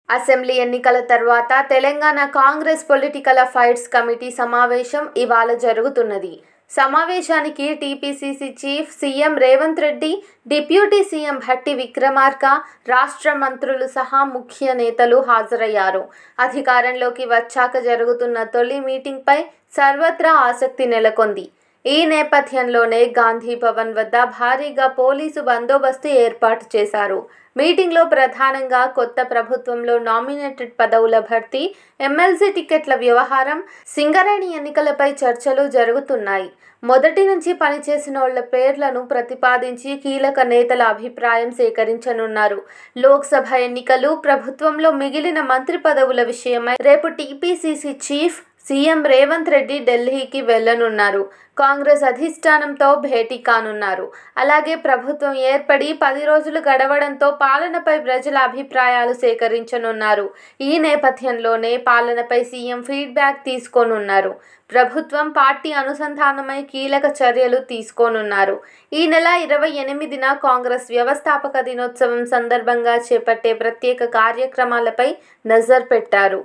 Assembly ఎన్నికల తర్వాత Telangana Congress political affairs committee సమావేశం ఇవాళ జరుగుతున్నది. సమావేశానికి TPCC chief CM Revanth Reddy, deputy CM Bhatti Vikramarka, రాష్ట్ర మంత్రులు సహా ముఖ్య నేతలు హాజరయ్యారు. అధికారంలోకి వచ్చాక జరుగుతున్న తొలి మీటింగ్పై సర్వత్రా ఆసక్తి నెలకొంది. ఈ నేపథ్యంలోనే గాంధీ భవన్ వద్ద భారీగా పోలీసు బందోబస్తు ఏర్పాటు చేశారు. మీటింగ్లో ప్రధానంగా కొత్త ప్రభుత్వంలో నామినేటెడ్ పదవుల భర్తీ, ఎమ్మెల్సీ టికెట్ల వ్యవహారం, సింగరేణి ఎన్నికలపై చర్చలు జరుగుతున్నాయి. మొదటి నుంచి పనిచేసినోళ్ల పేర్లను ప్రతిపాదించి కీలక నేతల అభిప్రాయం సేకరించనున్నారు. లోక్సభ ఎన్నికలు, ప్రభుత్వంలో మిగిలిన మంత్రి పదవుల విషయమై రేపు TPCC chief CM Revanth Reddy ఢిల్లీకి వెళ్లనున్నారు. కాంగ్రెస్ అధిష్టానంతో భేటీ కానున్నారు. అలాగే ప్రభుత్వం ఏర్పడి 10 రోజులు గడవడంతో పాలనపై ప్రజల అభిప్రాయాలు సేకరించనున్నారు. ఈ నేపథ్యంలోనే పాలనపై సీఎం ఫీడ్బ్యాక్ తీసుకోనున్నారు. ప్రభుత్వం, పార్టీ అనుసంధానమై కీలక చర్యలు తీసుకోనున్నారు. ఈ నెల 28న కాంగ్రెస్ వ్యవస్థాపక దినోత్సవం సందర్భంగా చేపట్టే ప్రత్యేక కార్యక్రమాలపై నజర్ పెట్టారు.